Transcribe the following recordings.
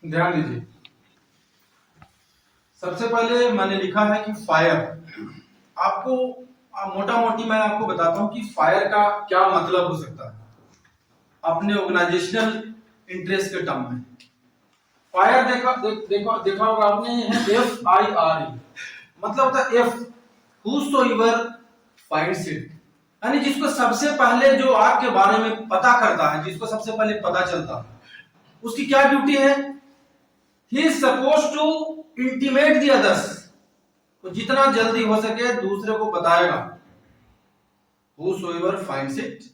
ध्यान दीजिए, सबसे पहले मैंने लिखा है कि फायर। आपको मोटा मोटी मैं आपको बताता हूं कि फायर का क्या मतलब हो सकता है अपने ऑर्गेनाइजेशनल इंटरेस्ट के टर्म में। फायर देखा होगा आपने, FIRE मतलब होता है एफ, whosoever finds it, यानी जिसको सबसे पहले जो आग के बारे में पता करता है, जिसको सबसे पहले पता चलता है, उसकी क्या ड्यूटी है? He is suppose to intimate the others, तो जितना जल्दी हो सके दूसरे को बताएगा। whosoever finds it,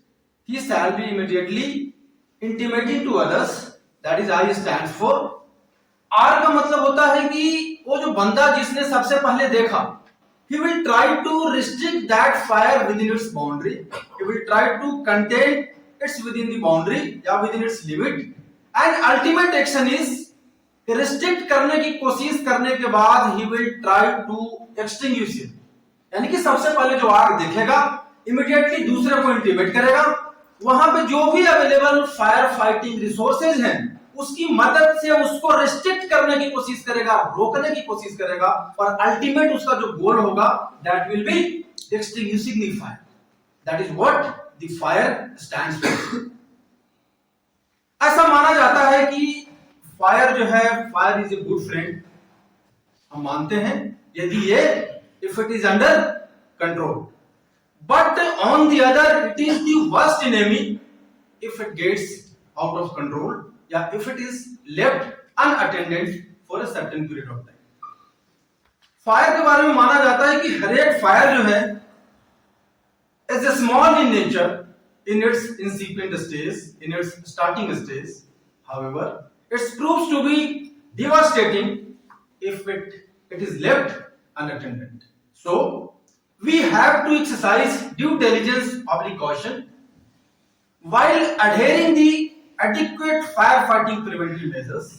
he shall be immediately intimating to others, that is I stands for। R का मतलब होता है कि वो जो बंदा जिसने सबसे पहले देखा, he will try to restrict that fire within its boundary, he will try to contain it's within the boundary या within its limit, and ultimate action is restrict करने की कोशिश करने के बाद he will try to extinguish it, यानी कि सबसे पहले जो आग देखेगा इमीडिएटली दूसरे को इंटीमेट करेगा। वहां पे जो भी अवेलेबल फायर फाइटिंग रिसोर्सेज हैं उसकी मदद से उसको रिस्ट्रिक्ट करने की कोशिश करेगा, रोकने की कोशिश करेगा, और अल्टीमेट उसका जो गोल होगा that will be extinguishing the fire. That is what the fire stands for. ऐसा माना जाता है कि फायर जो है, fire is a good friend, हम मानते हैं, यदि ये if it is under control, but on the other it is the worst enemy if it gets out of control या if it is left unattended for a certain period of time. Fire के बारे में माना जाता है कि हर एक fire जो है is a small in nature in its incipient stage, in its starting stage, however, it proves to be devastating if it is left unattended. So, we have to exercise due diligence, public caution, while adhering the adequate firefighting preventive measures.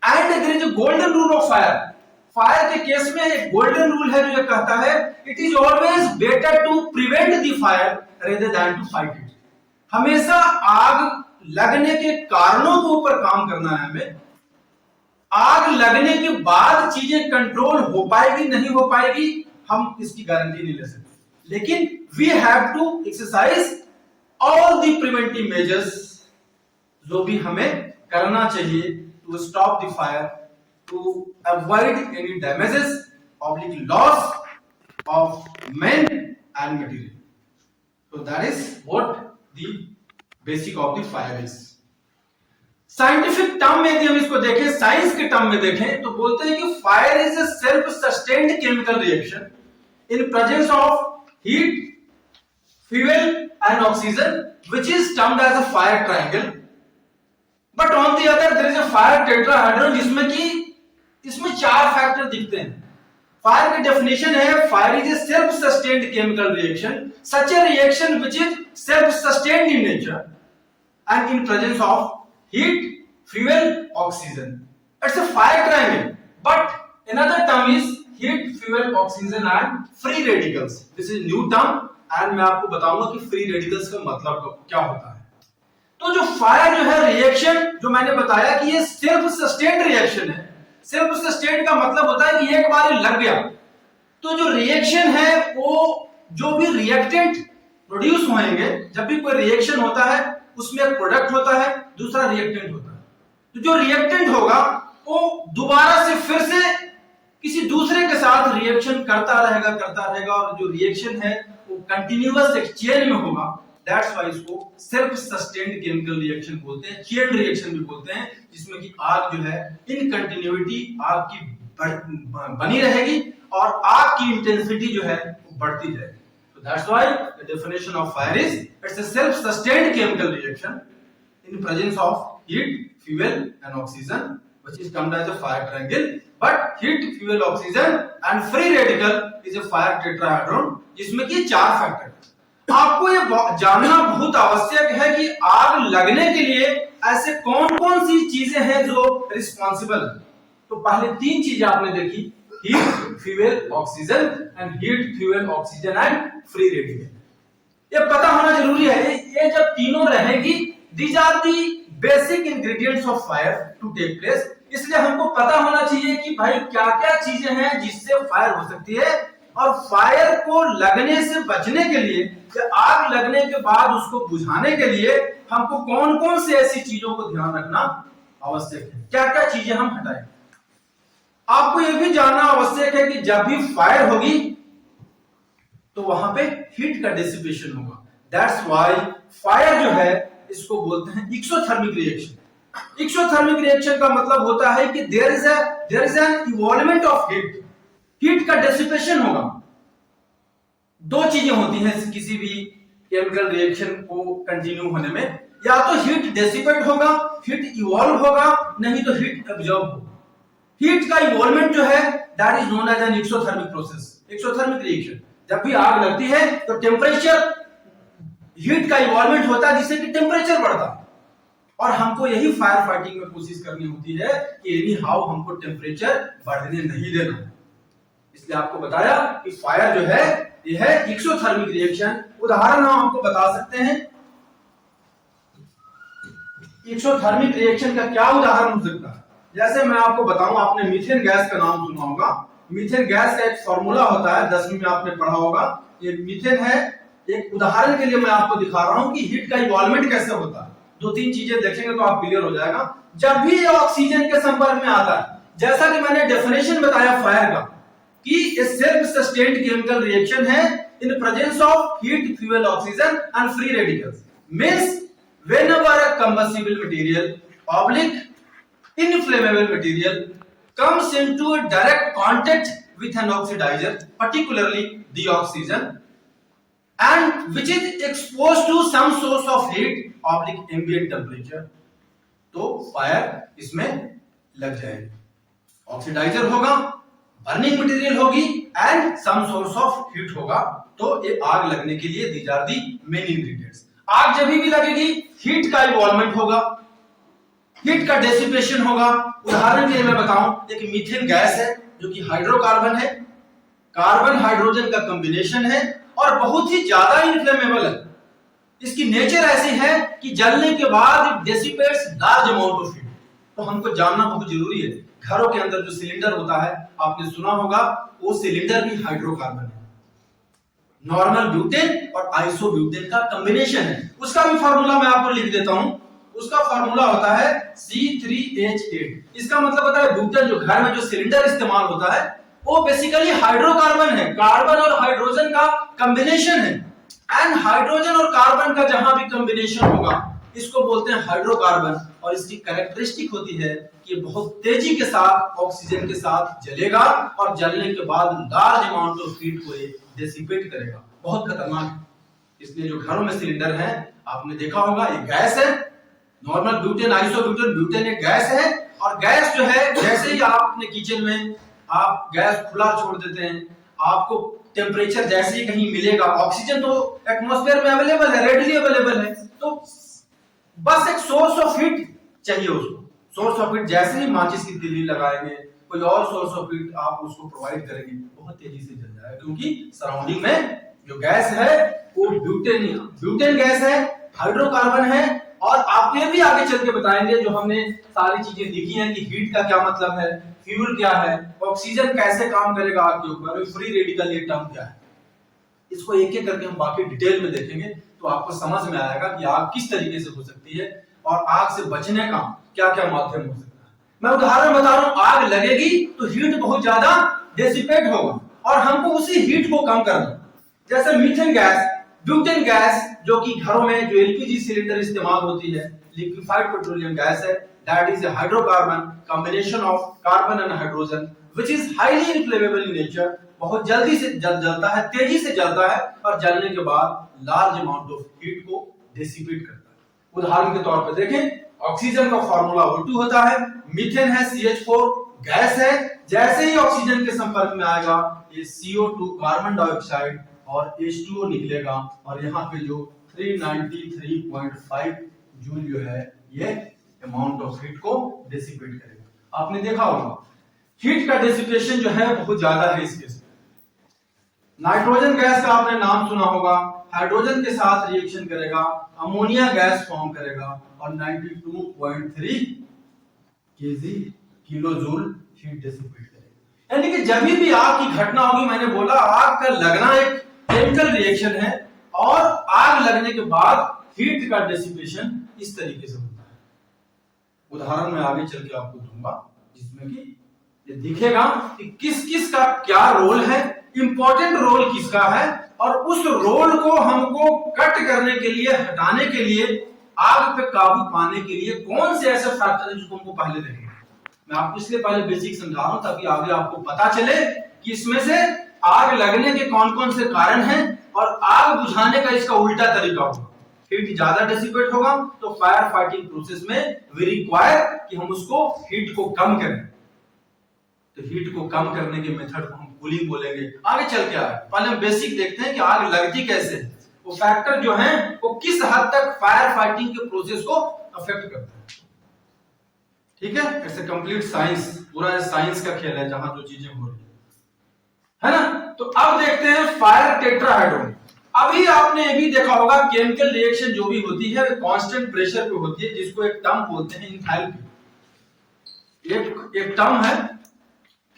And there is a golden rule of fire. Fire के case में एक golden rule है जो ये कहता है, it is always better to prevent the fire rather than to fight it. हमेशा आग लगने के कारणों के ऊपर काम करना है हमें। आग लगने के बाद चीजें कंट्रोल हो पाएगी नहीं हो पाएगी हम इसकी गारंटी नहीं ले सकते, लेकिन we have to exercise all the preventive measures जो भी हमें करना चाहिए to stop the fire, to avoid any damages, oblique loss of men and material. So that is what the basic of the fire is. Scientific term में यदि हम इसको देखें, साइंस के टर्म में देखें, तो बोलते हैं कि fire is A self sustained chemical reaction in presence of heat, fuel and oxygen which is termed as a fire triangle. But on the other there is a fire tetrahedron जिसमें कि इसमें चार फैक्टर दिखते हैं। Fire की definition है, fire is A self sustained chemical reaction, such A reaction which is self sustained in nature and in presence of heat, fuel, oxygen. It's a fire triangle, but another term is heat, fuel, oxygen and free radicals. This is new term and मैं आपको बताऊंगा कि free radicals का मतलब क्या होता है। तो जो फायर जो है रिएक्शन, जो मैंने बताया कि ये सेल्फ सस्टेन्ड रिएक्शन है। सेल्फ सस्टेन्ड का मतलब होता है कि एक बार लग गया तो जो रिएक्शन है वो जो भी रिएक्टेंट प्रोड्यूस होंगे, जब भी कोई रिएक्शन होता है उसमें एक प्रोडक्ट होता है, दूसरा रिएक्टेंट होता है। तो जो रिएक्टेंट होगा वो दोबारा से फिर से किसी दूसरे के साथ रिएक्शन करता रहेगा और जो रिएक्शन है वो कंटिन्यूअस एक चेन में होगा। That's why इसको सेल्फ सस्टेन्ड केमिकल रिएक्शन बोलते हैं, चेन रिएक्शन भी बोलते हैं, जिसमें कि आग जो है इन कंटिन्यूटी आग की बनी रहेगी और आग की इंटेंसिटी जो है वो बढ़ती जाएगी। So that's why the definition of fire is it's a self-sustained chemical reaction in presence of heat, fuel and oxygen, which is termed as a fire triangle. But heat, fuel, oxygen and free radical is a fire tetrahedron, जिसमें कि चार factor. आपको ये जानना बहुत आवश्यक है कि आग लगने के लिए ऐसे कौन कौन सी चीजें हैं जो रिस्पॉन्सिबल है। तो पहले तीन चीजें आपने देखी, heat, fuel, oxygen and heat, fuel, oxygen and free radical. ये पता होना जरूरी है, ये जब तीनों रहेगी, these are the basic ingredients of fire to take place. इसलिए हमको पता होना चाहिए कि भाई क्या क्या चीजें हैं जिससे फायर हो सकती है, और फायर को लगने से बचने के लिए या आग लगने के बाद उसको बुझाने के लिए हमको कौन कौन से ऐसी चीजों को ध्यान रखना आवश्यक है, क्या क्या चीजें हम हटाएं। आपको यह भी जानना आवश्यक है कि जब भी फायर होगी तो वहां पे हीट का डिसिपेशन होगा। दैट्स व्हाई फायर जो है इसको बोलते हैं एक्सोथर्मिक रिएक्शन। एक्सोथर्मिक रिएक्शन का मतलब होता है कि there is an involvement of heat, heat का डिसिपेशन होगा। दो चीजें होती हैं किसी भी केमिकल रिएक्शन को कंटिन्यू होने में, या तो हीट डिसिपेट होगा, हीट इवॉल्व होगा, नहीं तो हीट एब्जॉर्ब होगा। हीट का इवॉल्वमेंट जो है that is known as an exothermic process, exothermic reaction. जब भी आग लगती है तो टेम्परेचर, हीट का इवॉल्वमेंट होता है जिससे कि टेम्परेचर बढ़ता है, और हमको यही फायर फाइटिंग में कोशिश करनी होती है कि एनी हाउ हमको टेम्परेचर बढ़ने नहीं देना। इसलिए आपको बताया कि फायर जो है यह है एक्सोथर्मिक रिएक्शन। उदाहरण हम आपको बता सकते हैं, एक्सोथर्मिक रिएक्शन का क्या उदाहरण हो सकता है। जैसे मैं आपको बताऊं, आपने मीथेन गैस का नाम सुना होगा। मीथेन गैस का एक फॉर्मूला होता है, 10वीं में आपने पढ़ा होगा। ये मीथेन है। एक उदाहरण के लिए मैं आपको दिखा रहा हूं कि हीट का इवॉल्वमेंट कैसे होता है। दो तीन चीजें देखेंगे तो आप क्लियर हो जाएगा। जब भी ये ऑक्सीजन के संपर्क में आता है, जैसा कि मैंने डेफिनेशन बताया फायर का कि सेल्फ सस्टेन्ड केमिकल रिएक्शन है in presence of heat, fuel, oxygen and free radicals. Means whenever a combustible material oblique inflammable material comes into a direct contact with an oxidizer, particularly the oxygen, and which is exposed to some source of heat oblique ambient temperature, तो fire इसमें लग जाएगी। Oxidizer होगा, burning material होगी and some source of heat होगा, तो ये आग लगने के लिए these are the main ingredients. आग जब भी लगेगी हीट का इवॉल्वमेंट होगा, हीट का डेसिपेशन होगा। उदाहरण के लिए मैं बताऊं, एक मीथेन गैस है जो कि हाइड्रोकार्बन है, कार्बन हाइड्रोजन का कॉम्बिनेशन है और बहुत ही ज्यादा इनफ्लेमेबल है। इसकी नेचर ऐसी है कि जलने के बाद it dissipates large amount of heat. तो हमको जानना बहुत जरूरी है, घरों के अंदर जो सिलेंडर होता है आपने सुना होगा, वो सिलेंडर भी हाइड्रोकार्बन है। नॉर्मल ब्यूटेन और आइसोब्यूटेन का कॉम्बिनेशन है। उसका भी फार्मूला मैं आपको लिख देता हूं। उसका फार्मूला होता है C3H8। इसका मतलब होता है ब्यूटेन, जो घर में जो सिलेंडर इस्तेमाल होता है वो बेसिकली हाइड्रोकार्बन है, कार्बन और हाइड्रोजन का कॉम्बिनेशन है। एंड हाइड्रोजन और कार्बन का जहां भी कॉम्बिनेशन होगा इसको बोलते हैं हाइड्रोकार्बन। और इसकी कैरेक्टरिस्टिक होती है कि बहुत तेजी के साथ ऑक्सीजन के साथ जलेगा और जलने के बाद लार्ज अमाउंट ऑफ हीट को डेसिपेट करेगा। बहुत खतरनाक है। इसलिए जो घरों में सिलेंडर है आपने देखा होगा, ये गैस है, नॉर्मल ब्यूटेन, आइसोब्यूटेन, ब्यूटेन एक गैस है। और गैस जो है, जैसे ही आप अपने किचन में आप गैस खुला छोड़ देते हैं, आपको टेम्परेचर जैसे ही कहीं मिलेगा, ऑक्सीजन तो एटमॉस्फेयर में अवेलेबल है, रेडली अवेलेबल है, तो बस एक सोर्स ऑफ हीट चाहिए उसको। सोर्स ऑफ हीट जैसे ही माचिस की तिल्ली लगाएंगे, कोई और सोर्स ऑफ हीट आप उसको प्रोवाइड करेंगे, बहुत तेजी से जल जाएगा, क्योंकि सराउंडिंग में जो गैस है वो ब्यूटेन गैस है, हाइड्रोकार्बन है। और आपको ये भी आगे चल के बताएंगे, जो हमने सारी चीजें देखी हैं कि हीट का क्या मतलब है, फ्यूल क्या है, ऑक्सीजन कैसे काम करेगा आग के ऊपर, फ्री रेडिकल ये टर्म क्या है। इसको एक एक करके हम बाकी डिटेल में देखेंगे तो आपको समझ में आएगा कि आग किस तरीके से हो सकती है और आग से बचने का क्या क्या माध्यम हो सकता है। मैं उदाहरण बता रहा हूं, आग लगेगी तो हीट बहुत ज्यादा डेसिपेट होगा और हमको उसी हीट को कम करना। जैसे मीथेन गैस, ब्यूटेन गैस, जो कि घरों में जो एलपीजी सिलेंडर इस्तेमाल होती है, लिक्विफाइड पेट्रोलियम गैस है, that is a hydrocarbon combination of carbon and hydrogen which is highly inflammable in nature। बहुत जल्दी से जलता है, तेजी से जलता है और जलने के बाद लार्ज अमाउंट ऑफ हीट को डेसिपेट करता है। उदाहरण के तौर पर देखें, ऑक्सीजन का फार्मूला O2 होता है, मीथेन है CH4 गैस है, जैसे ही ऑक्सीजन के संपर्क में आएगा ये CO2 कार्बन डाइऑक्साइड और H2O निकलेगा और यहाँ पे जो 393.5 जूल जो है ये अमाउंट ऑफ हीट को डेसिपेट करेगा। आपने देखा होगा हीट का डेसिपेशन जो है बहुत ज्यादा है इस केस में। नाइट्रोजन गैस का आपने नाम सुना होगा, हाइड्रोजन के साथ रिएक्शन करेगा, अमोनिया गैस फॉर्म करेगा और 92.3 किलो जूल हीट डिसिपेट करेगा। यानी कि जब भी आग की घटना होगी, मैंने बोला आग का लगना एक केमिकल रिएक्शन है और आग लगने के बाद हीट का डिसिपेशन इस तरीके से होता है। उदाहरण मैं आगे चल के आपको दूंगा जिसमें कि ये दिखेगा कि किस किस का क्या रोल है, इंपॉर्टेंट रोल किसका है और उस रोल को हमको कट करने के लिए, हटाने के लिए, आग पे काबू पाने के लिए कौन से ऐसे फैक्टर हैं जिसको हमको पहले देखेंगे। मैं आपको इसलिए पहले बेसिक समझा रहा हूं ताकि आगे आपको पता चले कि इसमें से आग लगने के कौन कौन से कारण हैं और आग बुझाने का इसका उल्टा तरीका होगा। हीट ज्यादा डिसिपेट होगा तो फायर फाइटिंग प्रोसेस में वी रिक्वायर कि हम उसको हीट को कम करें। तो हीट को कम करने के मेथड को हम कूलिंग बोलेंगे। आगे चल के पहले हम बेसिक देखते हैं कि आग लगती कैसे, वो फैक्टर जो है वो किस हद तक फायर फाइटिंग के प्रोसेस को अफेक्ट करता है। ठीक है, ऐसे कंप्लीट साइंस, पूरा साइंस का खेल है जहां जो चीजें हो रही है ना। तो अब देखते हैं फायर टेट्राहाइड्रोन। अभी आपने ये भी देखा होगा केमिकल रिएक्शन जो भी होती है कांस्टेंट प्रेशर पे होती है, जिसको एक टर्म बोलते हैं एंथैल्पी। एक टर्म है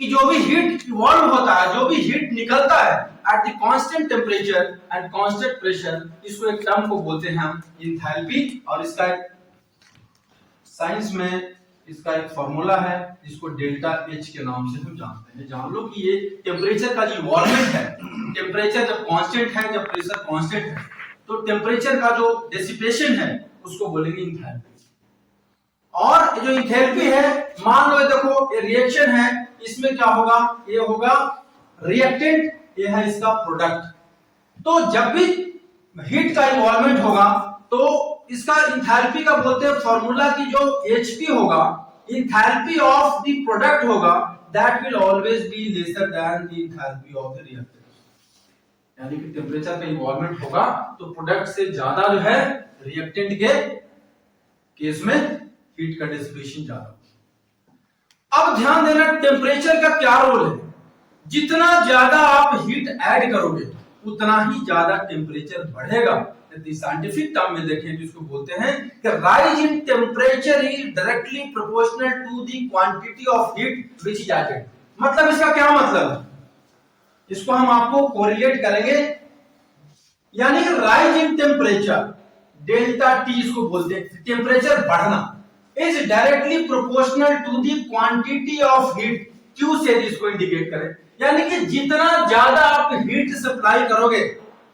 कि जो भी हीट इवॉल्व होता है, जो भी हीट निकलता है at the constant temperature and constant pressure, इसको एक टर्म को बोलते हैं हम एंथैल्पी। और इसका एक साइंस में इसका एक फार्मूला है जिसको डेल्टा एच के नाम से हम जानते हैं। जान लो कि ये टेम्परेचर का जो इवॉल्वमेंट है, टेम्परेचर जब कांस्टेंट है, जब प्रेशर कांस्टेंट है, तो टेम्परेचर का जो डिसिपेशन है उसको बोलेंगे एंथैल्पी। और जो एंथैल्पी है, मान लो देखो ये रिएक्शन है, इसमें क्या होगा, ये होगा रिएक्टेंट, ये है इसका प्रोडक्ट। तो जब भी हीट का इन्वॉल्वमेंट होगा तो इसका एंथैल्पी का बोलते हैं फॉर्मूला की जो Hp होगा, एंथैल्पी ऑफ द प्रोडक्ट होगा, that will always be lesser than the enthalpy of the reactant. यानी कि टेम्परेचर का इन्वॉल्वमेंट होगा तो प्रोडक्ट से ज्यादा जो है रिएक्टेंट के केस में हीट का डिसिपेशन ज्यादा। अब ध्यान देना टेम्परेचर का क्या रोल है। जितना ज्यादा आप हीट ऐड करोगे उतना ही ज्यादा टेम्परेचर बढ़ेगा। यदि साइंटिफिक टर्म में देखें तो इसको बोलते हैं कि rise in temperature is directly proportional to the quantity of heat which is added. मतलब इसका क्या मतलब है, इसको हम आपको कोरिलेट करेंगे। यानी कि rise in temperature, delta T इसको बोलते हैं, टेम्परेचर बढ़ना is directly proportional to the quantity of heat, Q से इसको इंडिकेट करें। यानी कि जितना ज्यादा आप हीट सप्लाई करोगे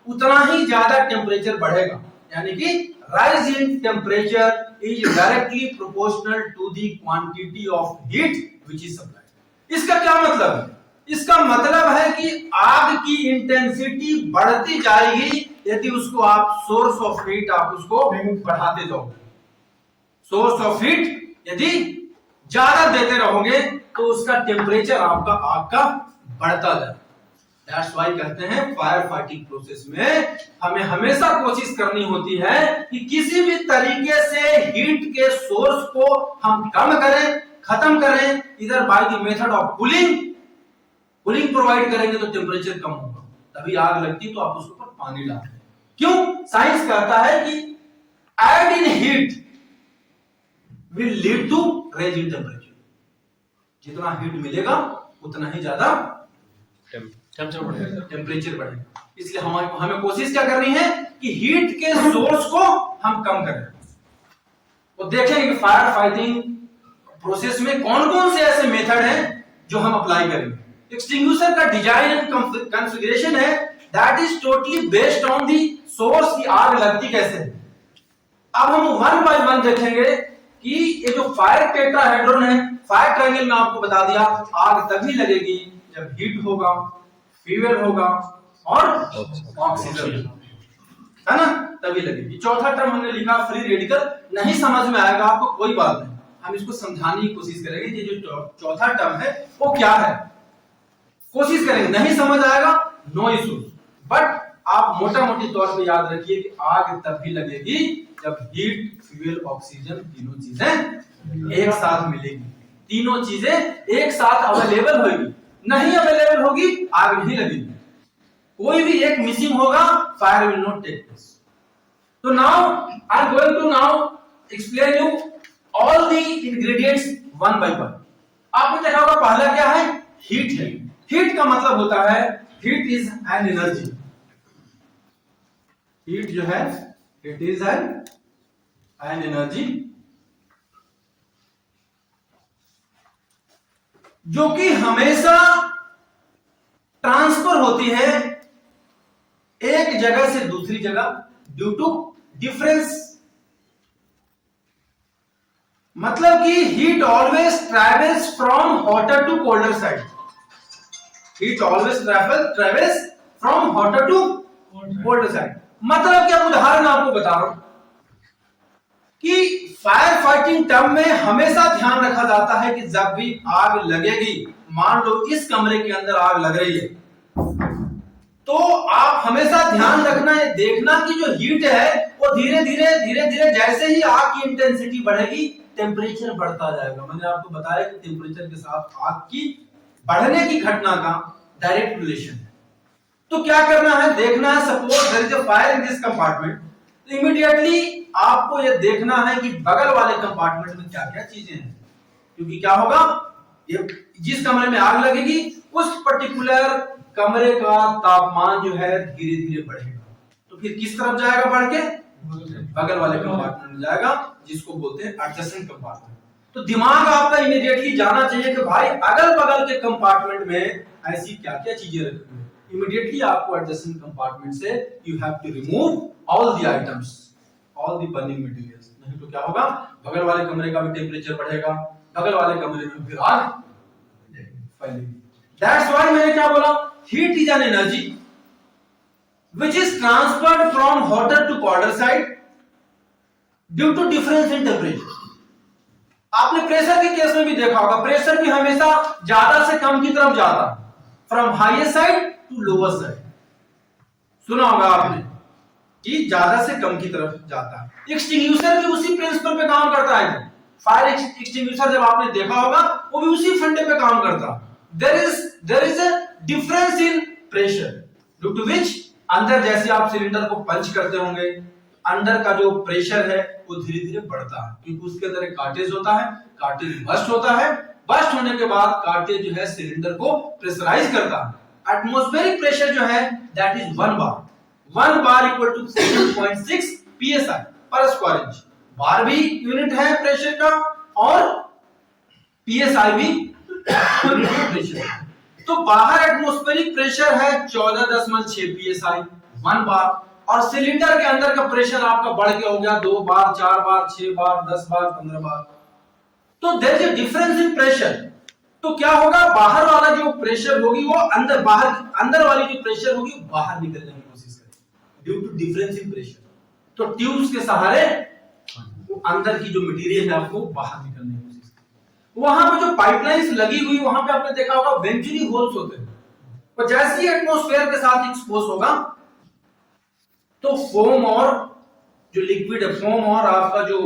उतना ही ज्यादा टेम्परेचर बढ़ेगा। यानी कि rise in temperature is directly proportional to the quantity of heat which is supplied. इसका क्या मतलब है, इसका मतलब है कि आग की इंटेंसिटी बढ़ती जाएगी यदि उसको आप सोर्स ऑफ हीट आप उसको बढ़ाते जाओगे। सोर्स ऑफ हीट यदि ज्यादा देते रहोगे तो उसका टेम्परेचर आपका आग का बढ़ता जाए। दैट्स व्हाई कहते हैं फायर फाइटिंग प्रोसेस में हमें हमेशा कोशिश करनी होती है कि किसी भी तरीके से हीट के सोर्स को हम कम करें, खत्म करें, इधर by the method of cooling provide करेंगे तो टेम्परेचर कम होगा, तभी आग लगती तो आप उसके ऊपर पानी डालते हैं। क्यों? साइंस कहता है कि add in heat will lead to raise in temperature। जितना हीट मिलेगा उतना ही ज्यादा टेम्परेचर बढ़ेगा। इसलिए हमें कोशिश क्या करनी है कि हीट के सोर्स को हम कम करें। तो देखेंगे कि फायर फाइटिंग प्रोसेस में कौन कौन से ऐसे मेथड हैं जो हम अप्लाई करेंगे। एक्सटिंग्विशर का डिजाइन एंड कॉन्फ़िगरेशन है that is totally based on the source की आग लगती कैसे है। अब हम वन बाय वन देखेंगे कि ये जो फायर टेट्राहेड्रॉन है, फायर ट्रायंगल में आपको बता दिया आग तभी लगेगी जब हीट होगा, फ्यूल होगा और ऑक्सीजन, है ना, तभी लगेगी। चौथा टर्म हमने लिखा फ्री रेडिकल। नहीं समझ में आएगा आपको कोई बात नहीं, हम इसको समझाने की कोशिश करेंगे। ये जो चौथा टर्म है वो क्या है, कोशिश करेंगे। नहीं समझ आएगा नो इश्यूज, बट आप मोटा मोटी तौर पे याद रखिए कि आग तभी लगेगी जब हीट, फ्यूल, ऑक्सीजन तीनों चीजें एक साथ मिलेगी, तीनों चीजें एक साथ अवेलेबल होगी। नहीं अवेलेबल होगी आग नहीं लगेगी। कोई भी एक मिसिंग होगा, fire will not take place. तो now I am going to now explain you all the ingredients one by one. आपने देखा होगा पहला क्या है, हीट है। हीट का मतलब होता है, heat is an energy. Heat जो है इट इज एन एनर्जी जो कि हमेशा ट्रांसफर होती है एक जगह से दूसरी जगह ड्यू टू डिफरेंस। मतलब कि heat always travels from hotter to colder side. Heat always travels from hotter to colder side. मतलब क्या, उदाहरण आपको बता रहा हूं कि फायर फाइटिंग टर्म में हमेशा ध्यान रखा जाता है कि जब भी आग लगेगी, मान लो इस कमरे के अंदर आग लग रही है, तो आप हमेशा ध्यान रखना है, देखना कि जो हीट है वो धीरे धीरे जैसे ही आग की इंटेंसिटी बढ़ेगी टेम्परेचर बढ़ता जाएगा। मैंने आपको बताया कि टेम्परेचर के साथ आग की बढ़ने की घटना का डायरेक्ट रिलेशन है। तो क्या करना है, देखना है, suppose there is a fire in this compartment, तो इमीडिएटली आपको यह देखना है कि बगल वाले कंपार्टमेंट में क्या क्या चीजें हैं। क्योंकि क्या होगा, ये जिस कमरे में आग लगेगी उस पर्टिकुलर कमरे का तापमान जो है धीरे धीरे बढ़ेगा, तो फिर किस तरफ जाएगा, बढ़ के बगल वाले कंपार्टमेंट में जाएगा, जिसको बोलते हैं एडजेसेंट कंपार्टमेंट। तो दिमाग आपका इमीडिएटली जाना चाहिए कि भाई अगल बगल के कंपार्टमेंट में ऐसी क्या क्या चीजें रखी हैं। इमीडिएटली आपको एडजेसेंट कंपार्टमेंट से you have to remove all the items, all the burning materials. नहीं तो क्या होगा, बगल वाले कमरे का भी टेम्परेचर बढ़ेगा, बगल वाले कमरे में फिर आग फैलेगी। दैट्स व्हाई मैंने क्या बोला, heat is an energy which is transferred from hotter to colder side due to difference in temperature। आपने प्रेशर के केस में भी देखा होगा, प्रेशर भी हमेशा ज्यादा से कम की तरफ जाता है, from highest side to lower side. सुना होगा आपने कि ज्यादा से कम की तरफ जाता है। एक्सटिंग्विशर भी उसी प्रिंसिपल पे काम करता है। फायर एक्सटिंग्विशर जब आपने देखा होगा वो भी उसी फंडे पे काम करता है। There is a difference in pressure due to which, अंदर जैसे आप सिलेंडर को पंच करते होंगे, अंदर का जो प्रेशर है वो धीरे धीरे बढ़ता है, क्योंकि उसके अंदर एक कार्टेज होता है, कार्टेज बस्ट होता है, बस्ट होने के बाद कार्टेज जो है सिलेंडर को प्रेशराइज करता है। एटमॉस्फेरिक प्रेशर जो है that is 1 bar. 1 bar equal to 7.6 psi per square inch. Bar भी यूनिट है प्रेशर का और psi भी प्रेशर है। तो बाहर एटमॉस्फेरिक प्रेशर है 14.6 psi 1 बार, और सिलेंडर के अंदर का प्रेशर आपका बढ़ के हो गया 2 बार, 4 बार, 6 बार, 10 बार, 15 बार। तो there is a difference in pressure. तो क्या होगा, बाहर वाला जो प्रेशर होगी वो अंदर, बाहर अंदर वाली जो प्रेशर होगी वो बाहर निकलने की कोशिश करेगी due to difference in pressure. तो ट्यूब्स के सहारे वो अंदर की जो मटेरियल है आपको बाहर निकलने की कोशिश करेगी। वहां पे जो पाइपलाइंस लगी हुई, वहां पे आपने देखा होगा वेंचुरी होल्स होते हैं, और जैसे ही एटमॉस्फेयर के साथ एक्सपोज होगा तो फोम और जो लिक्विड है, फोम और आपका जो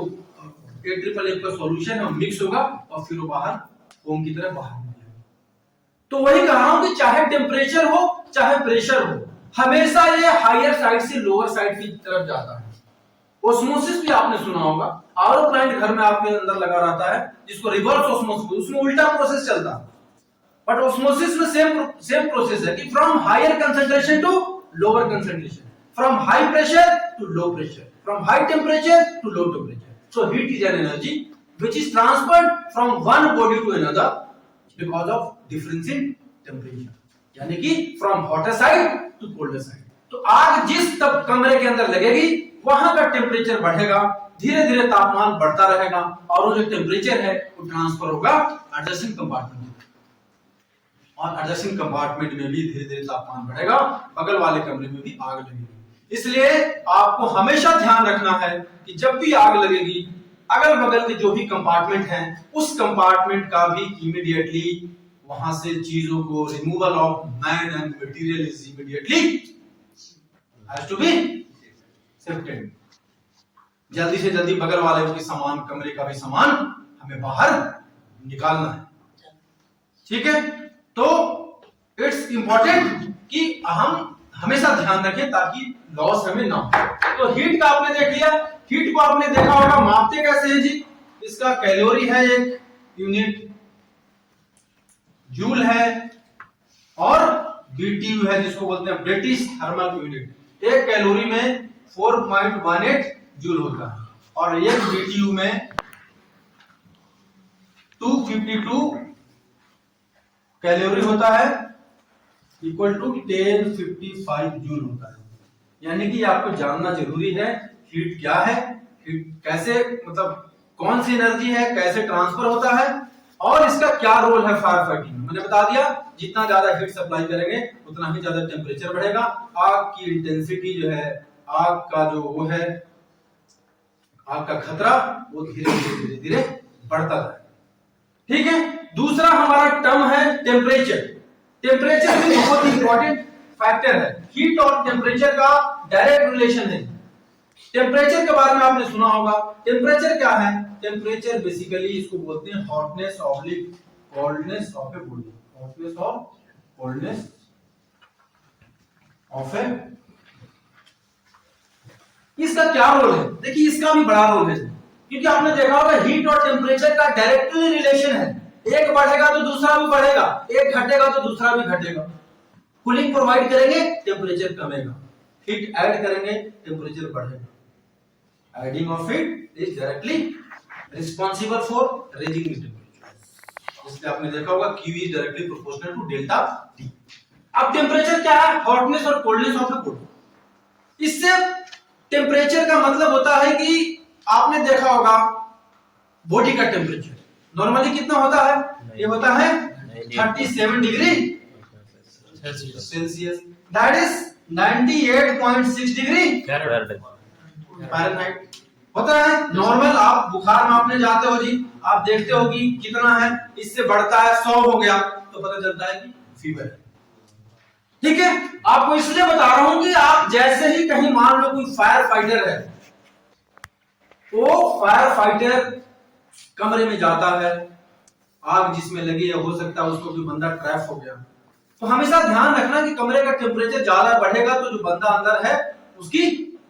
AFFF का सॉल्यूशन है मिक्स होगा और फिर वो बाहर फोम की तरह बाहर निकलेगा। तो वही कह रहा हूं कि चाहे टेम्परेचर हो चाहे प्रेशर हो, हमेशा ये हायर साइड से लोअर साइड की तरफ जाता है। ओस्मोसिस भी आपने सुना होगा, आरओ प्लांट घर में आपके अंदर लगा रहता है जिसको रिवर्स ओस्मोसिस, उसमें उल्टा प्रोसेस चलता है। बट ओस्मोसिस में सेम प्रोसेस है कि from higher concentration to lower concentration, from high pressure to low pressure, from high temperature to low temperature. So heat is an energy which is transferred from one body to another because of difference in temperature. यानी कि from hotter side to colder side. तो आग जिस तब कमरे के अंदर लगेगी वहां का टेम्परेचर बढ़ेगा, धीरे धीरे तापमान बढ़ता रहेगा, और वो जो टेम्परेचर है वो ट्रांसफर होगा एडजेसेंट कंपार्टमेंट में, और एडजेसेंट कंपार्टमेंट में भी धीरे धीरे तापमान बढ़ेगा, बगल वाले कमरे में भी आग लगेगी। इसलिए आपको हमेशा ध्यान रखना है कि जब भी आग लगेगी अगल बगल के जो भी कंपार्टमेंट हैं उस कंपार्टमेंट का भी इमीडिएटली वहां से चीजों को removal of man and material is immediately has to be shifted. जल्दी से जल्दी बगल वाले के सामान, कमरे का भी सामान हमें बाहर निकालना है, ठीक है। तो इट्स इंपॉर्टेंट कि हमेशा ध्यान रखें ताकि लॉस हमें ना हो। तो हीट का आपने देख लिया, हीट को आपने देखा होगा मापते कैसे हैं जी, इसका कैलोरी है एक यूनिट, जूल है और बीटीयू है जिसको बोलते हैं ब्रिटिश थर्मल यूनिट। एक कैलोरी में 4.18 जूल होता है और एक बीटीयू में 252 कैलोरी होता है, इक्वल टू 1055 जूल होता है। यानी कि आपको जानना जरूरी है हीट क्या है, हीट कैसे, मतलब कौन सी एनर्जी है, कैसे ट्रांसफर होता है और इसका क्या रोल है फायर फाइटिंग में। मैंने बता दिया जितना ज्यादा हीट सप्लाई करेंगे उतना ही ज्यादा टेम्परेचर बढ़ेगा, आग की इंटेंसिटी जो है, आग का जो वो है, आग का खतरा वो धीरे धीरे बढ़ता है। ठीक है, दूसरा हमारा टर्म है टेम्परेचर। टेम्परेचर भी बहुत इंपॉर्टेंट फैक्टर है, हीट और टेम्परेचर का डायरेक्ट रिलेशन है। टेम्परेचर के बारे में आपने सुना होगा, टेम्परेचर क्या है, टेम्परेचर बेसिकली इसको बोलते हैं hotness oblique coldness of a body, hotness और कोल्डनेस ऑफ ए। इसका क्या रोल है, देखिए इसका भी बड़ा रोल है क्योंकि आपने देखा होगा हीट और टेम्परेचर का डायरेक्टली रिलेशन है, एक बढ़ेगा तो दूसरा भी बढ़ेगा, एक घटेगा तो दूसरा भी घटेगा। कूलिंग प्रोवाइड करेंगे टेम्परेचर कमेगा, हीट ऐड करेंगे टेम्परेचर बढ़ेगा। Adding of heat is directly responsible for raising temperature, इसलिए आपने देखा होगा Q is directly proportional to delta T। अब टेम्परेचर क्या है, हॉटनेस और कोल्डनेस ऑफ ए बॉडी। इससे टेम्परेचर का मतलब होता है कि आपने देखा होगा बॉडी का टेम्परेचर नॉर्मली कितना होता है, ये होता है 37 degree Celsius, that is 98.6 degree Fahrenheit होता है। नॉर्मल आप बुखार मापने जाते हो जी, आप देखते हो कि कितना है, इससे बढ़ता है 100 हो गया तो पता चलता है कि फीवर है। ठीक है, आपको इसलिए बता रहा हूं कि आप जैसे ही कहीं मान लो कोई फायर फाइटर है, वो फायर फाइटर कमरे में जाता है, आग जिसमें लगी है, हो सकता है उसको कोई बंदा ट्रैप हो गया, तो हमेशा ध्यान रखना कि कमरे का टेम्परेचर ज्यादा बढ़ेगा तो जो बंदा अंदर है उसकी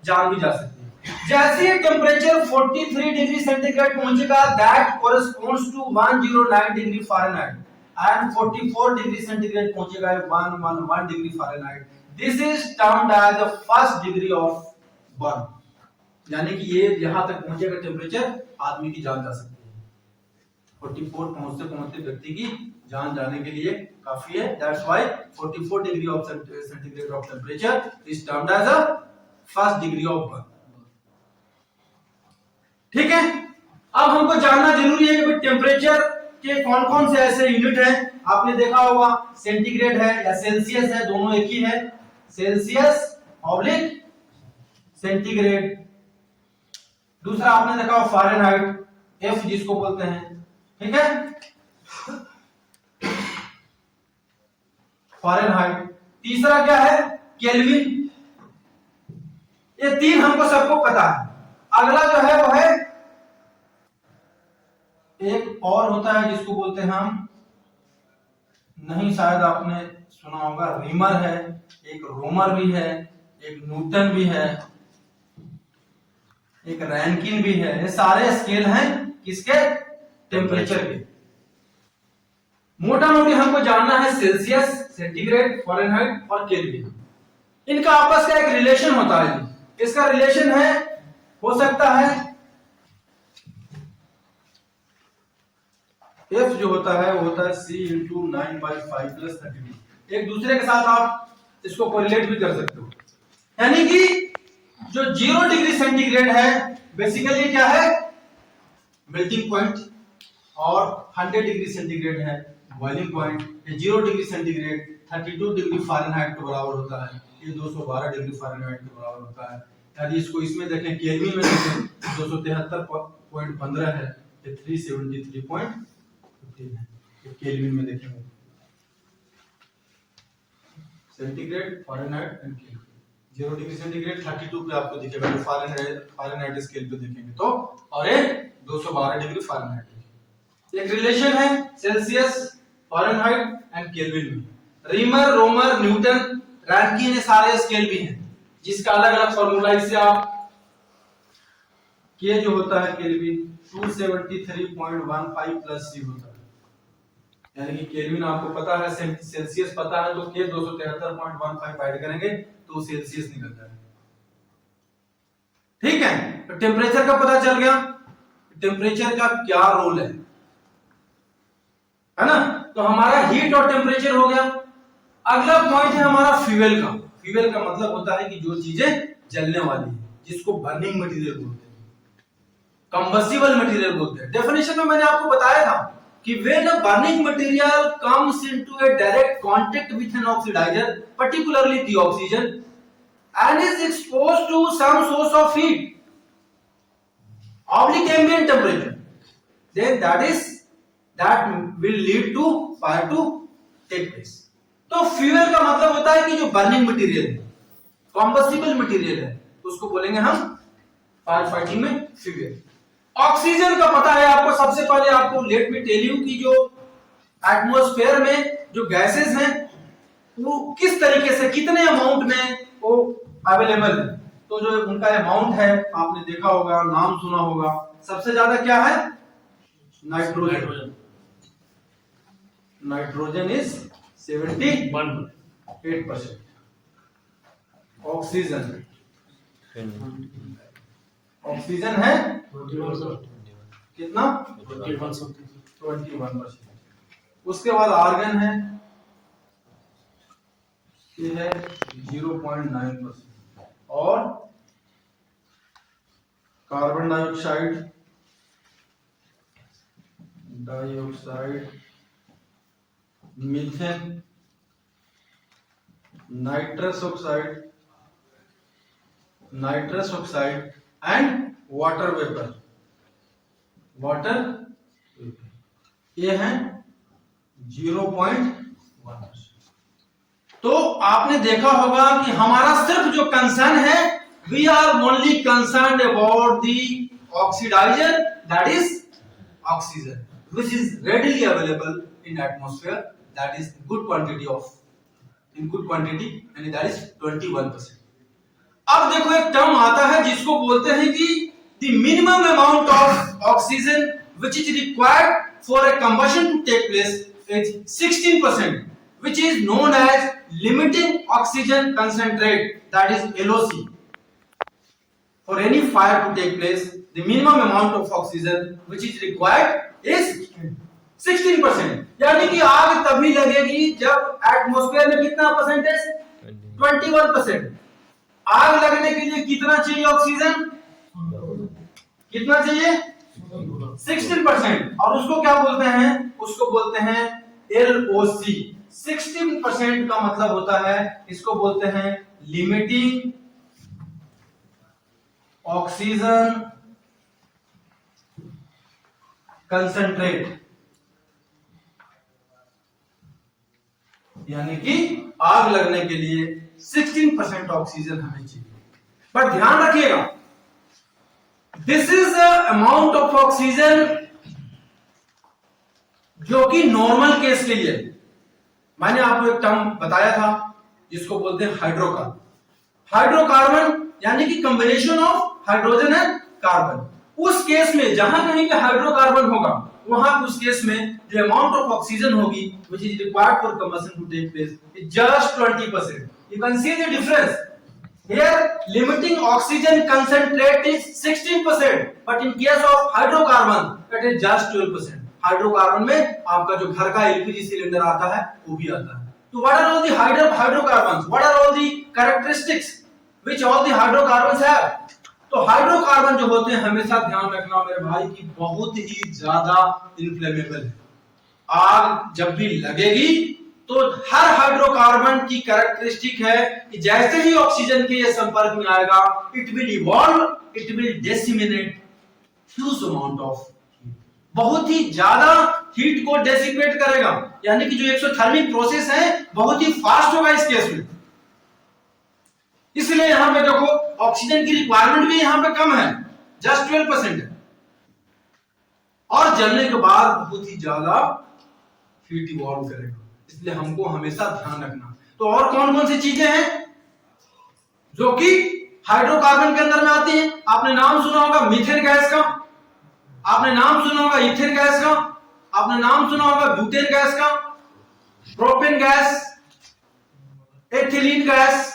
जान भी जा सकती है। जैसे ही टेम्परेचर 43 डिग्री सेंटीग्रेड पहुंचेगा, that corresponds to 109 degree Fahrenheit, and 44 degree centigrade पहुंचेगा 111 degree Fahrenheit. This is termed as the first degree of burn, यानी कि ये यहां तक पहुंचेगा टेम्परेचर, आदमी की जान जा सकती है। 44 पहुंचते पहुंचते व्यक्ति की जान जाने के लिए काफी है, that's why 44 degree of centigrade of temperature is termed as a first degree of burn. ठीक है, अब हमको जानना जरूरी है कि टेम्परेचर के कौन कौन से ऐसे यूनिट हैं। आपने देखा होगा सेंटीग्रेड है या सेल्सियस है, दोनों एक ही है, सेल्सियस ऑब्लिक सेंटीग्रेड। दूसरा आपने देखा फ़ारेनहाइट, एफ जिसको बोलते हैं, ठीक है, फ़ारेनहाइट। तीसरा क्या है, केल्विन। ये तीन हमको सबको पता है। अगला जो है वो है एक और होता है जिसको बोलते हैं हम, नहीं शायद आपने सुना होगा, रीमर है, एक रोमर भी है, एक न्यूटन भी है, एक रैंकिन भी है। ये सारे स्केल हैं किसके, टेम्परेचर के। मोटा मोटी हमको जानना है सेल्सियस, सेंटीग्रेड, फ़ारेनहाइट और केल्विन। इनका आपस का एक रिलेशन होता है। इसका रिलेशन है, हो सकता है F जो होता है वो होता है C इंटू 9/5 प्लस 30। एक दूसरे के साथ आप इसको कोरिलेट भी कर सकते हो। यानी कि जो 0 डिग्री सेंटीग्रेड है बेसिकली क्या है, मेल्टिंग पॉइंट, और 100 डिग्री सेंटीग्रेड है boiling point. 0 degree centigrade 32 degree Fahrenheit के बराबर होता है, ये 212 डिग्री फ़ारेनहाइट के बराबर होता है। यदि इसको इसमें देखें, केल्विन में देखें, 273.15 है, ये 373.15 है। केल्विन में देखेंगे centigrade, Fahrenheit and kelvin. 0 degree centigrade 32 पे आपको दिखेगा, जो फ़ारेनहाइट स्केल पे देखेंगे तो, और ये 212 डिग्री फ़ारेनहाइट। एक रिलेशन है सेल्सियस, फ़ारेनहाइट एंड केल्विन में। रीमर, रोमर, न्यूटन, रैंकिन ये सारे स्केल भी हैं जिसका अलग अलग फॉर्मूला, इससे आप के जो होता है केल्विन 273.15 प्लस सी होता है, यानी कि केल्विन आपको पता है, सेल्सियस पता है, तो के 273.15 ऐड करेंगे तो सेल्सियस निकलता है। ठीक है, तो टेम्परेचर का पता चल गया, टेम्परेचर का क्या रोल है ना। तो हमारा हीट और टेम्परेचर हो गया। अगला पॉइंट है हमारा फ्यूल का। फ्यूल का मतलब होता है कि जो चीजें जलने वाली है, जिसको बर्निंग मटेरियल बोलते हैं, कंबस्टिबल मटेरियल बोलते हैं। डेफिनेशन में मैंने आपको बताया था कि when a burning material comes into a direct contact with an oxidizer, particularly the oxygen, and is exposed to some source of heat oblique ambient temperature, then that will lead to fire to take place. तो fuel का मतलब होता है कि जो burning material है, कॉम्बस्टिबल material है, उसको बोलेंगे हम फायर फाइटिंग में फ्यूल। ऑक्सीजन का पता है आपको। सबसे पहले आपको लेट मी टेल यू कि जो एटमॉस्फेयर में जो गैसेस हैं वो किस तरीके से, कितने अमाउंट में वो अवेलेबल है। तो जो उनका अमाउंट है आपने देखा होगा, नाम सुना होगा। सबसे ज्यादा क्या है? नाइट्रोजन। Nitrogen is 71.8%। ऑक्सीजन है कितना? 21%। उसके बाद आर्गन है, ये है 0.9%। और carbon dioxide, methane, nitrous oxide and water vapour. ये है 0.1%। तो आपने देखा होगा कि हमारा सिर्फ जो कंसर्न है, we are only concern about the oxidizer, that is oxygen, which is readily available in atmosphere, that is good quantity and that is 21%. अब देखो एक टर्म आता है जिसको बोलते हैं कि the minimum amount of oxygen which is required for a combustion to take place is 16%, which is known as limiting oxygen concentrate, that is LOC. For any fire to take place, the minimum amount of oxygen which is required is 16%। यानी कि आग तभी लगेगी जब atmosphere में कितना percentage? 21%। आग लगने के लिए कितना चाहिए ऑक्सीजन? कितना चाहिए? 16%। और उसको क्या बोलते हैं? उसको बोलते हैं LOC। 16% का मतलब होता है, इसको बोलते हैं लिमिटिंग ऑक्सीजन कंसंट्रेट, यानी कि आग लगने के लिए 16% ऑक्सीजन हमें चाहिए। पर ध्यान रखिएगा, this is amount of oxygen जो कि नॉर्मल केस के लिए। मैंने आपको एक टर्म बताया था जिसको बोलते हैं हाइड्रोकार्बन। हाइड्रोकार्बन यानी कि combination of hydrogen and carbon. उस केस में जहां कहीं पे हाइड्रोकार्बन होगा, वहां उस केस में जो अमाउंट ऑफ ऑक्सीजन होगी which is required for combustion to take place is just 20%. You can see the difference. Here limiting oxygen concentrate is 16%, but in case of hydrocarbon it is just 12%. Hydrocarbon में आपका जो घर का LPG cylinder आता है वो भी आता है। तो what are all the hydrocarbons? What are all the characteristics which all the hydrocarbons have? तो हाइड्रोकार्बन जो होते हैं, हमेशा ध्यान रखना मेरे भाई की बहुत ही ज्यादा इन्फ्लेमेबल है। आग जब भी लगेगी तो हर हाइड्रोकार्बन की कैरेक्टरिस्टिक है कि जैसे ही ऑक्सीजन के ये संपर्क में आएगा, it will evolve, it will disseminate huge amount of, बहुत ही ज्यादा हीट को डेसिपेट करेगा। यानी कि जो एक्सोथर्मिक प्रोसेस है बहुत ही फास्ट होगा इस केस में। इसलिए यहां पे देखो ऑक्सीजन की रिक्वायरमेंट भी यहां पे कम है, जस्ट 12% है, और जलने के बाद बहुत ही ज्यादा हीट इवॉल्व करेगा। इसलिए हमको हमेशा ध्यान रखना, तो और कौन कौन सी चीजें हैं जो कि हाइड्रोकार्बन के अंदर में आती हैं? आपने नाम सुना होगा मीथेन गैस का, आपने नाम सुना होगा ईथेन गैस का, आपने नाम सुना होगा ब्यूटेन गैस का, propane gas, ethylene gas,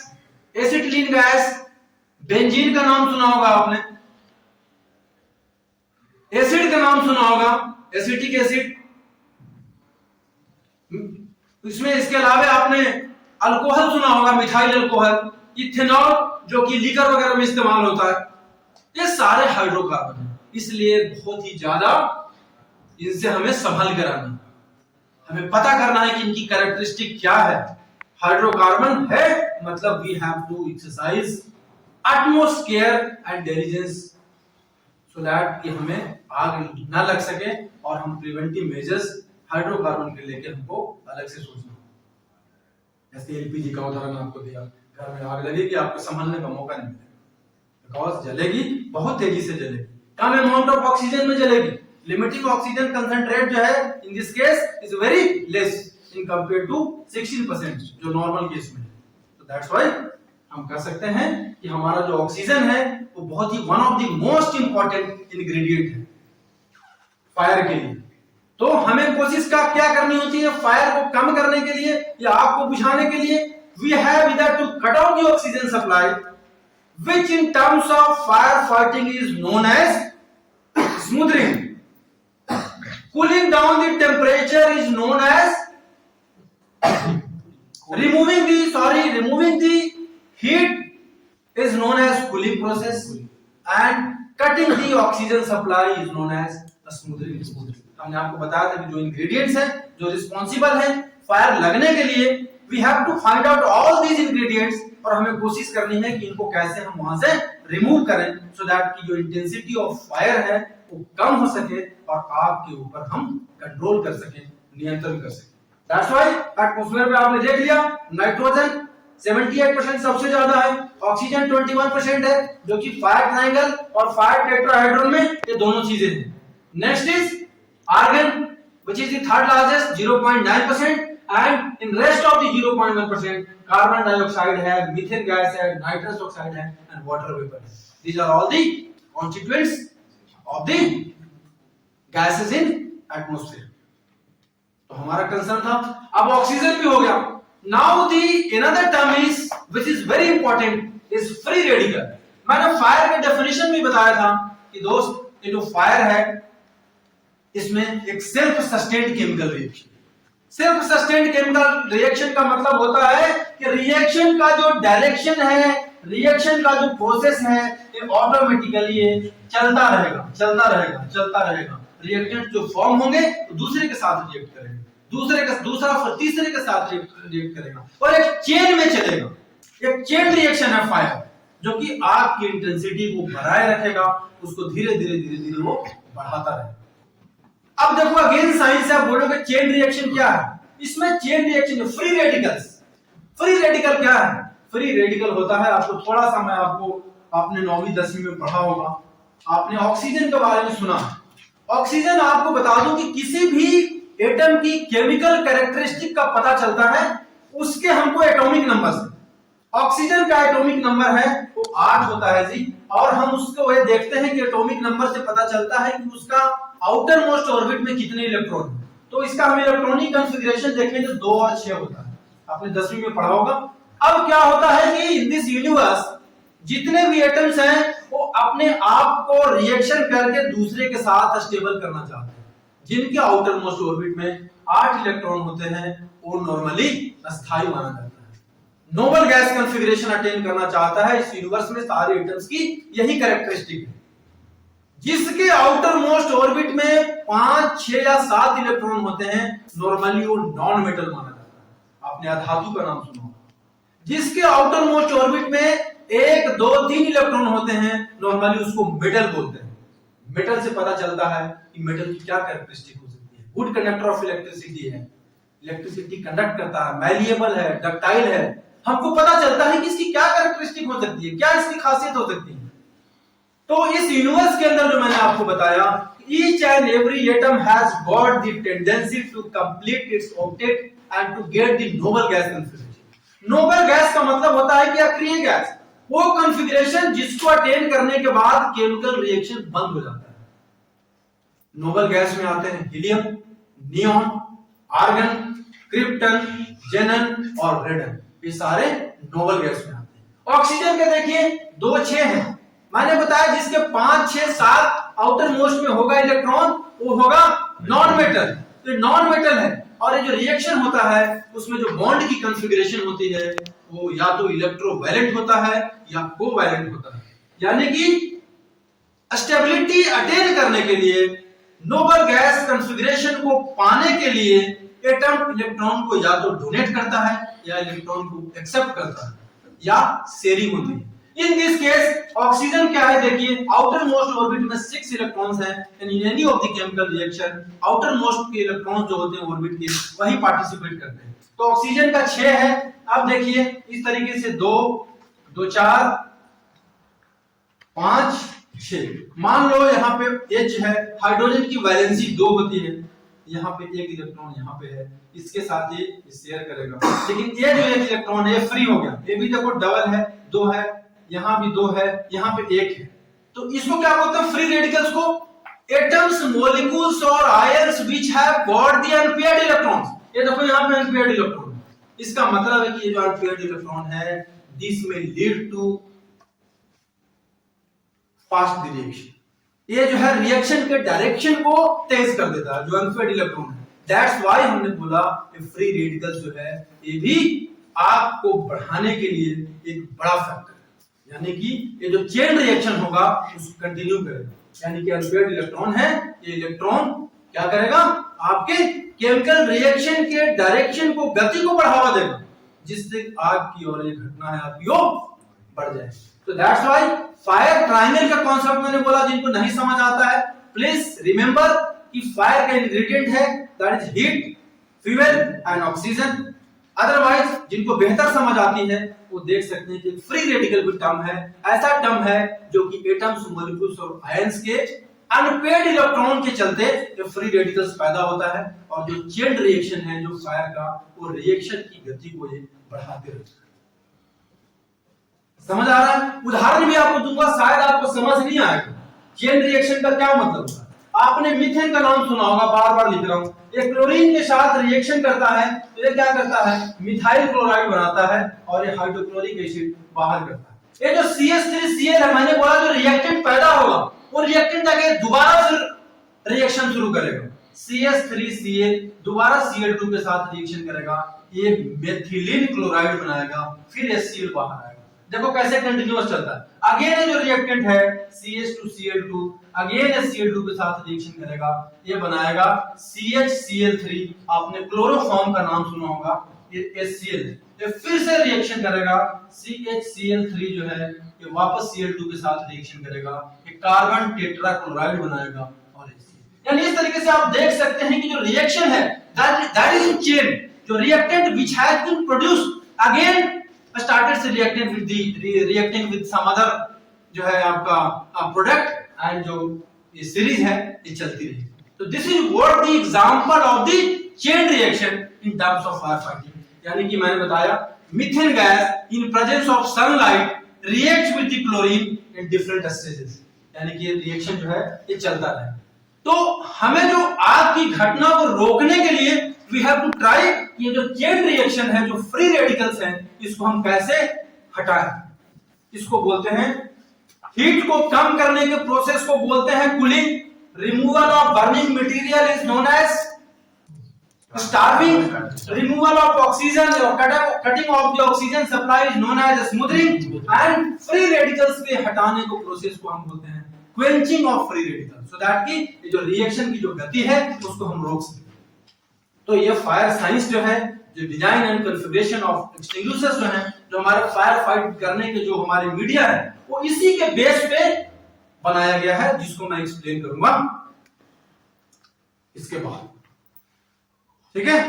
acetylene gas, benzene का नाम सुना होगा आपने, एसिड का नाम सुना होगा एसिटिक एसिड, इसमें इसके अलावा आपने अल्कोहल सुना होगा मिथाइल अल्कोहल, इथेनॉल जो कि लीकर वगैरह में इस्तेमाल होता है। ये सारे हाइड्रोकार्बन हैं, इसलिए बहुत ही ज्यादा इनसे हमें संभल कर आना, हमें पता करना है कि इनकी कैरेक्टरिस्टिक क्या है। हाइड्रोकार्बन है मतलब we have to exercise utmost care and diligence so that कि हमें आग ना लग सके और हम प्रिवेंटिव मेजर्स हाइड्रोकार्बन के लेके हमको अलग से सोचना। जैसे एलपीजी का उदाहरण आपको दिया, घर में आग लगेगी आपको संभालने का मौका नहीं मिलेगा, बिकॉज जलेगी बहुत तेजी से जलेगी, कम अमाउंट ऑफ ऑक्सीजन में जलेगी, लिमिटिंग ऑक्सीजन कंसंट्रेट जो है in this case is very less in compare to 16% जो नॉर्मल केस में है। तो दैट्स व्हाई हम कह सकते हैं कि हमारा जो ऑक्सीजन है वो बहुत ही one of the most important ingredient है फायर के लिए। तो हमें कोशिश क्या करनी होती है फायर को कम करने के लिए या आग को बुझाने के लिए? We have either to cut out the oxygen supply which in terms of fire fighting is known as smothering, cooling down the temperature is known as removing the heat is known as cooling process and cutting the oxygen supply is known as a smoothing। हमने आपको बताया था कि जो ingredients हैं जो responsible हैं fire लगने के लिए, we have to find out all these ingredients और हमें कोशिश करनी है कि इनको कैसे हम वहां से रिमूव करें सो दैट की जो इंटेंसिटी ऑफ फायर है वो कम हो सके और आग के ऊपर हम कंट्रोल कर सकें, नियंत्रण कर सकें। That's why एटमॉस्फेयर में आपने देख लिया नाइट्रोजन 78% सबसे ज्यादा है, ऑक्सीजन 21% है जो कि फायर ट्रायंगल और फायर टेट्राहेड्रॉन में ये दोनों चीजें हैं। Next is argon which is the third largest 0.9% and in rest of the 0.1% carbon dioxide है, मीथेन गैस है, नाइट्रस ऑक्साइड है एंड वाटर वेपर है। These are all the constituents of the gases in atmosphere. तो हमारा concern था। अब oxygen भी हो गया। Now the another term is which is very important is free radical. मैंने फायर के डेफिनेशन में बताया था कि दोस्त ये जो फायर है इसमें एक self sustained chemical reaction, self sustained chemical reaction का मतलब होता है कि रिएक्शन का जो डायरेक्शन है, रिएक्शन का जो प्रोसेस है ये ऑटोमेटिकली चलता रहेगा चलता रहेगा चलता रहेगा। रिएक्टेंट जो फॉर्म होंगे तो दूसरे के साथ रिएक्ट करेंगे, दूसरा फिर तीसरे के साथ रिएक्ट करेगा और एक चेन में चलेगा। एक चेन रिएक्शन है फायर जो कि आग की इंटेंसिटी को बढ़ाए रखेगा, उसको धीरे धीरे वो बढ़ाता रहेगा। अब देखो अगेन साइंस से आप बोलोगे चेन रिएक्शन क्या है? इसमें chain reaction free radicals. Free radical क्या है? फ्री रेडिकल होता है, आपको थोड़ा सा मैं आपको आपने 9वीं 10वीं में पढ़ा होगा, आपने ऑक्सीजन के बारे में सुना। ऑक्सीजन आपको बता दूं कि किसी भी एटम की केमिकल कैरेक्टरिस्टिक का पता चलता है उसके हमको एटॉमिक नंबर से। ऑक्सीजन का एटॉमिक नंबर है वो 8 होता है जी, और हम उसको ये देखते हैं कि एटॉमिक नंबर से पता चलता है कि उसका आउटर मोस्ट ऑर्बिट में कितने इलेक्ट्रॉन है। तो इसका हम इलेक्ट्रॉनिक कॉन्फ़िगरेशन देखें तो 2 और 6 होता है, आपने 10वीं में पढ़ा होगा। अब क्या होता है कि इन दिस यूनिवर्स जितने भी एटम्स हैं वो अपने आप को रिएक्शन करके दूसरे के साथ स्टेबल करना चाहते हैं। जिनके आउटर मोस्ट ऑर्बिट में 8 इलेक्ट्रॉन होते हैं वो नॉर्मली अस्थायी माना जाता है, नोबल गैस कॉन्फ़िगरेशन अटेन करना चाहता है। इस यूनिवर्स में सारे एटम्स की यही कैरेक्टरिस्टिक है। जिसके आउटर मोस्ट ऑर्बिट में 5, 6 या 7 इलेक्ट्रॉन होते हैं नॉर्मली वो नॉन मेटल माना जाता है। आपने अधातु का नाम सुना होगा। जिसके आउटर मोस्ट ऑर्बिट में 1, 2, 3 इलेक्ट्रॉन होते हैं नॉर्मली उसको मेटल बोलते हैं। मेटल से पता चलता है कि मेटल की क्या कैरेक्टरिस्टिक हो सकती है। गुड कंडक्टर ऑफ इलेक्ट्रिसिटी है, इलेक्ट्रिसिटी कंडक्ट करता है, मैलिएबल है, डक्टाइल है। हमको पता चलता है कि इसकी क्या कैरेक्टरिस्टिक हो सकती है, क्या इसकी खासियत हो सकती है। तो इस यूनिवर्स के अंदर जो मैंने आपको बताया, each and every atom has got the tendency to complete its octet and to get the noble gas configuration। Noble gas का मतलब होता है कि अक्रिय गैस, वो कॉन्फ़िगरेशन जिसको अटेन करने के बाद केमिकल रिएक्शन बंद हो जाता है। नोबल गैस में आते हैं हीलियम, नियॉन, आर्गन, क्रिप्टन, जेनन और रेडन, ये सारे नोबल गैस में आते हैं। ऑक्सीजन के देखिए 2 6 हैं, मैंने बताया जिसके 5 6 7 आउटर मोस्ट में होगा इलेक्ट्रॉन, वो होगा नॉन मेटल, तो नॉन मेटल है। और ये जो रिएक्शन होता है उसमें जो बॉन्ड की कॉन्फ़िगरेशन होती है वो या तो इलेक्ट्रोवैलेंट होता है या कोवैलेंट होता है, यानी कि स्टेबिलिटी अटेन करने के लिए, नोबल गैस कॉन्फ़िगरेशन को पाने के लिए एटम इलेक्ट्रॉन को या तो डोनेट करता है या इलेक्ट्रॉन को एक्सेप्ट करता है या शेयरिंग होती है। इन दिस केस ऑक्सीजन क्या है, देखिए आउटर मोस्ट ऑर्बिट में 6 इलेक्ट्रॉन्स हैं, and in any of the chemical reaction outer most के इलेक्ट्रॉन्स जो होते हैं ऑर्बिट के वही पार्टिसिपेट करते हैं। तो ऑक्सीजन का 6 है। अब देखिए इस तरीके से 2 2 4 5 6, मान लो यहाँ पे H है, हाइड्रोजन की वैलेंसी 2 होती है, यहाँ पे 1 इलेक्ट्रॉन यहाँ पे है, इसके साथ ये शेयर करेगा, लेकिन ये जो 1 इलेक्ट्रॉन है फ्री हो गया, ये भी देखो डबल है, 2 है, यहाँ भी 2 है, यहाँ पे 1 है, तो इसको क्या बोलते हैं, फ्री रेडिकल्स को। एटम्स, मॉलिक्यूल्स और ions which have got the unpaired electrons, ये देखो यहाँ पे अनपेयर्ड इलेक्ट्रॉन, इसका मतलब है कि ये जो अनपेयर्ड इलेक्ट्रॉन है दिस में लीड टू फास्ट रिएक्शन, ये जो है रिएक्शन के डायरेक्शन को तेज कर देता है जो अनपेयर्ड इलेक्ट्रॉन है। दैट्स व्हाई हमने बोला कि फ्री रेडिकल्स जो है ये भी आग को बढ़ाने के लिए एक बड़ा फैक्टर है, यानी कि ये जो चेन रिएक्शन होगा उसको कंटिन्यू करेगा, यानी कि अनपेयर्ड इलेक्ट्रॉन है, ये इलेक्ट्रॉन क्या करेगा, आपके केमिकल रिएक्शन के डायरेक्शन को, गति को बढ़ावा देगा, जिससे आग की और एक घटना है आपकी वो बढ़ जाए। तो दैट्स व्हाई फायर ट्रायंगल का कॉन्सेप्ट मैंने बोला, जिनको नहीं समझ आता है प्लीज रिमेंबर कि फायर का इंग्रेडिएंट है that is heat, fuel and oxygen. Otherwise जिनको बेहतर समझ आती है वो देख सकते हैं कि फ्री रेडिकल भी टर्म है, ऐसा टर्म है जो कि एटम्स, मॉलिक्यूल्स और आयंस के अनपेयर्ड इलेक्ट्रॉन के चलते जो फ्री रेडिकल्स पैदा होता है, और जो चेन रिएक्शन है जो फायर का, वो रिएक्शन की गति को ये बढ़ाते रहता है। समझ आ रहा है? उदाहरण भी आपको दूंगा, शायद आपको समझ नहीं आएगा चेन रिएक्शन का क्या मतलब होता है। आपने मीथेन का नाम सुना होगा, बार बार लिख रहा हूं, ये क्लोरीन के साथ रिएक्शन करता है तो ये क्या करता है, मिथाइल क्लोराइड बनाता है और ये हाइड्रोक्लोरिक एसिड बाहर करता है। ये जो CH3Cl है, मैंने बोला जो रिएक्टेंट पैदा होगा वो रिएक्टेंट आगे दोबारा फिर रिएक्शन शुरू करेगा, CH3Cl दोबारा Cl2 के साथ रिएक्शन करेगा, ये मेथिलीन क्लोराइड बनाएगा, फिर HCl बाहर आएगा। देखो कैसे कंटिन्यूअस चलता है। अगेन जो रिएक्टेंट है CH2Cl2 अगेन HCl2 के साथ रिएक्शन करेगा, ये बनाएगा CHCl3, आपने क्लोरोफॉर्म का नाम सुना होगा, ये HCl है, ये फिर से रिएक्शन करेगा, CHCl3 जो है ये वापस Cl2 के साथ रिएक्शन करेगा, ये कार्बन टेट्राक्लोराइड बनाएगा और HCl। यानी इस तरीके से आप देख सकते हैं कि जो रिएक्शन है दैट इज इन चेन, जो reactant which has been produced again started से reacting with some other जो है आपका प्रोडक्ट, एंड जो ये सीरीज है ये चलती रही। तो this is what the example of the chain reaction in terms of fire fighting, यानी कि मैंने बताया methane gas in presence of sunlight reacts with the chlorine in different stages, यानी कि ये रिएक्शन जो है ये चलता रहे। तो हमें जो आग की घटना को रोकने के लिए वी हैव टू ट्राई, ये जो चेन रिएक्शन है, जो फ्री रेडिकल्स हैं, इसको हम कैसे हटाएं। इसको बोलते हैं हीट को कम करने के प्रोसेस को बोलते हैं cooling, removal of burning material is known as starving, removal of oxygen और cutting off the oxygen supply is known as smothering, and free radicals के हटाने को प्रोसेस को हम बोलते हैं quenching of free radicals, so that की जो रिएक्शन की जो गति है उसको हम रोक सकें। तो ये फायर साइंस जो है, जो design and configuration of extinguishers जो है, जो हमारे फायर फाइट करने के जो हमारे मीडिया है, वो इसी के बेस पे बनाया गया है, जिसको मैं एक्सप्लेन करूंगा इसके बाद। ठीक है।